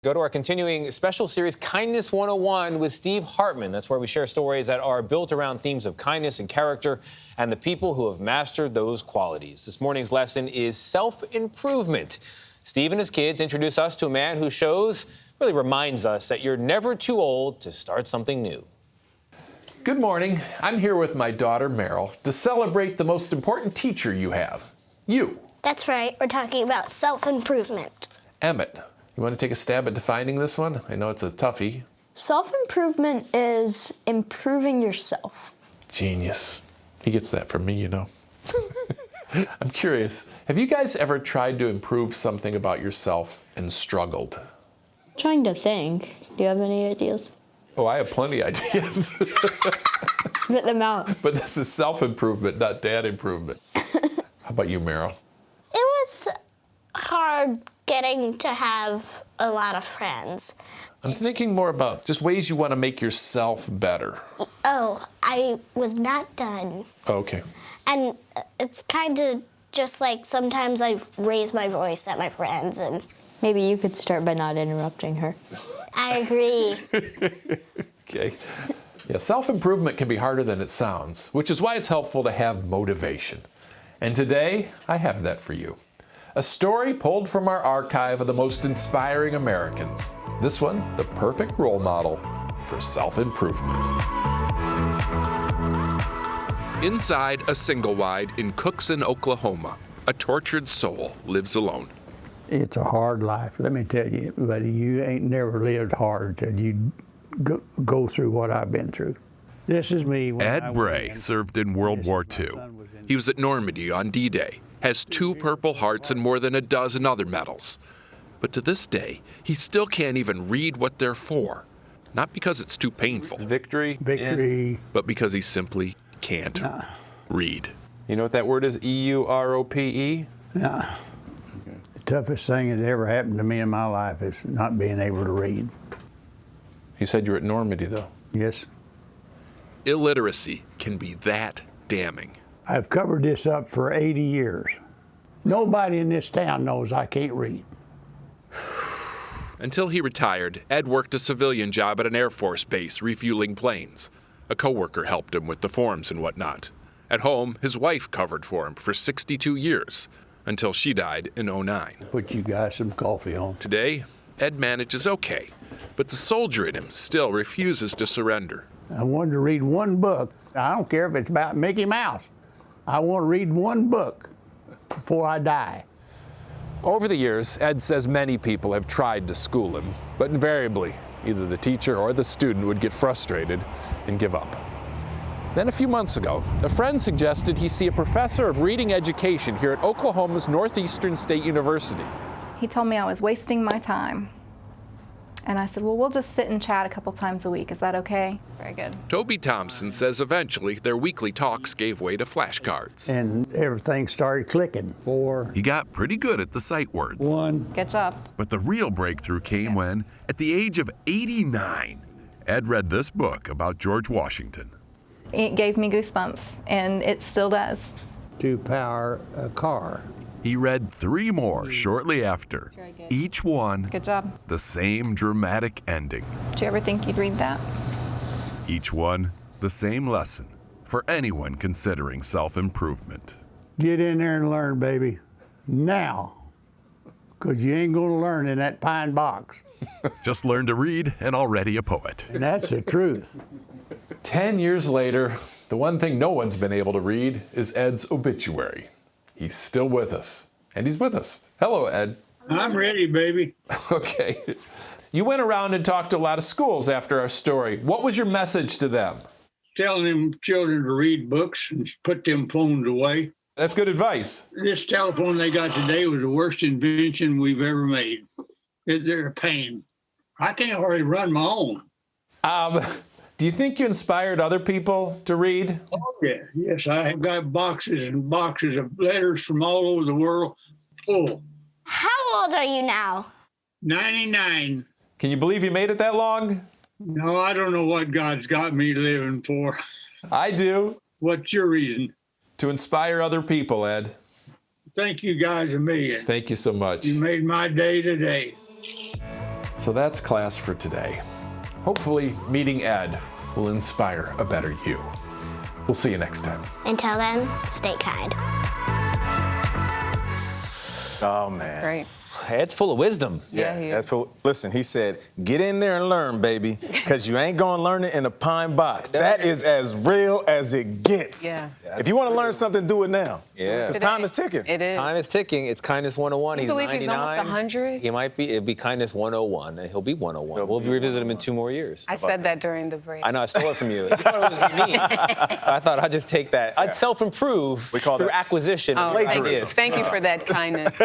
Go to our continuing special series, Kindness 101 with Steve Hartman. That's where we share stories that are built around themes of kindness and character and the people who have mastered those qualities. This morning's lesson is self-improvement. Steve and his kids introduce us to a man who really reminds us that you're never too old to start something new. Good morning. I'm here with my daughter, Meryl, to celebrate the most important teacher you have, you. That's right. We're talking about self-improvement. Emmett, you want to take a stab at defining this one? I know it's a toughie. Self-improvement is improving yourself. Genius. He gets that from me, you know. I'm curious, have you guys ever tried to improve something about yourself and struggled? Trying to think. Do you have any ideas? Oh, I have plenty of ideas. Spit them out. But this is self-improvement, not dad improvement. How about you, Meryl? It was hard getting to have a lot of friends. I'm thinking more about just ways you want to make yourself better. Oh, I was not done. Oh, okay. And it's kind of just like sometimes I raise my voice at my friends and... Maybe you could start by not interrupting her. I agree. Okay. Yeah, self-improvement can be harder than it sounds, which is why it's helpful to have motivation. And today, I have that for you. A story pulled from our archive of the most inspiring Americans. This one, the perfect role model for self-improvement. Inside a single-wide in Cookson, Oklahoma, a tortured soul lives alone. It's a hard life, let me tell you, buddy. You ain't never lived hard till you go through what I've been through. This is me. Ed Bray served in World War II. He was at Normandy on D-Day, has 2 Purple Hearts and more than a dozen other medals. But to this day, he still can't even read what they're for. Not because it's too painful. Victory. But because he simply can't read. You know what that word is? E-U-R-O-P-E? Nah. The toughest thing that ever happened to me in my life is not being able to read. You said you were at Normandy, though. Yes. Illiteracy can be that damning. I've covered this up for 80 years. Nobody in this town knows I can't read. Until he retired, Ed worked a civilian job at an Air Force base refueling planes. A coworker helped him with the forms and whatnot. At home, his wife covered for him for 62 years, until she died in '09. Put you guys some coffee on. Today, Ed manages okay, but the soldier in him still refuses to surrender. I wanted to read one book. I don't care if it's about Mickey Mouse. I want to read one book before I die. Over the years, Ed says many people have tried to school him, but invariably, either the teacher or the student would get frustrated and give up. Then a few months ago, a friend suggested he see a professor of reading education here at Oklahoma's Northeastern State University. He told me I was wasting my time. And I said, well, we'll just sit and chat a couple times a week. Is that okay? Very good. Toby Thompson says eventually their weekly talks gave way to flashcards. And everything started clicking. 4. He got pretty good at the sight words. 1. Good job. But the real breakthrough came when, at the age of 89, Ed read this book about George Washington. It gave me goosebumps, and it still does. To power a car. He read 3 more shortly after. Very good. Each one Good job. the same dramatic ending. Did you ever think you'd read that? Each one the same lesson for anyone considering self-improvement. Get in there and learn, baby. Now. Because you ain't going to learn in that pine box. Just learn to read and already a poet. And that's the truth. 10 years later, the one thing no one's been able to read is Ed's obituary. He's still with us, and he's with us. Hello, Ed. I'm ready, baby. Okay. You went around and talked to a lot of schools after our story. What was your message to them? Telling them children to read books and put them phones away. That's good advice. This telephone they got today was the worst invention we've ever made. They're a pain. I can't hardly run my own. Do you think you inspired other people to read? Oh, yeah. Yes, I have got boxes and boxes of letters from all over the world full. How old are you now? 99. Can you believe you made it that long? No, I don't know what God's got me living for. I do. What's your reason? To inspire other people, Ed. Thank you guys a million. Thank you so much. You made my day today. So that's class for today. Hopefully, meeting Ed will inspire a better you. We'll see you next time. Until then, stay kind. Oh, man. Great. Ed's full of wisdom. Yeah, he is. Listen, he said, get in there and learn, baby, because you ain't going to learn it in a pine box. That is as real as it gets. Yeah. If you want to learn something, do it now. Yeah. Because time is ticking. It is. Time is ticking. It's Kindness 101. Can you believe he's almost 100? He might be. It'll be Kindness 101, and he'll be 101. We'll revisit him in 2 more years. I said that during the break. I know, I stole it from you. You thought it was unique. I thought I'd just take that. I'd self-improve through acquisition. Oh, of thank you. ideas. Thank you for that kindness.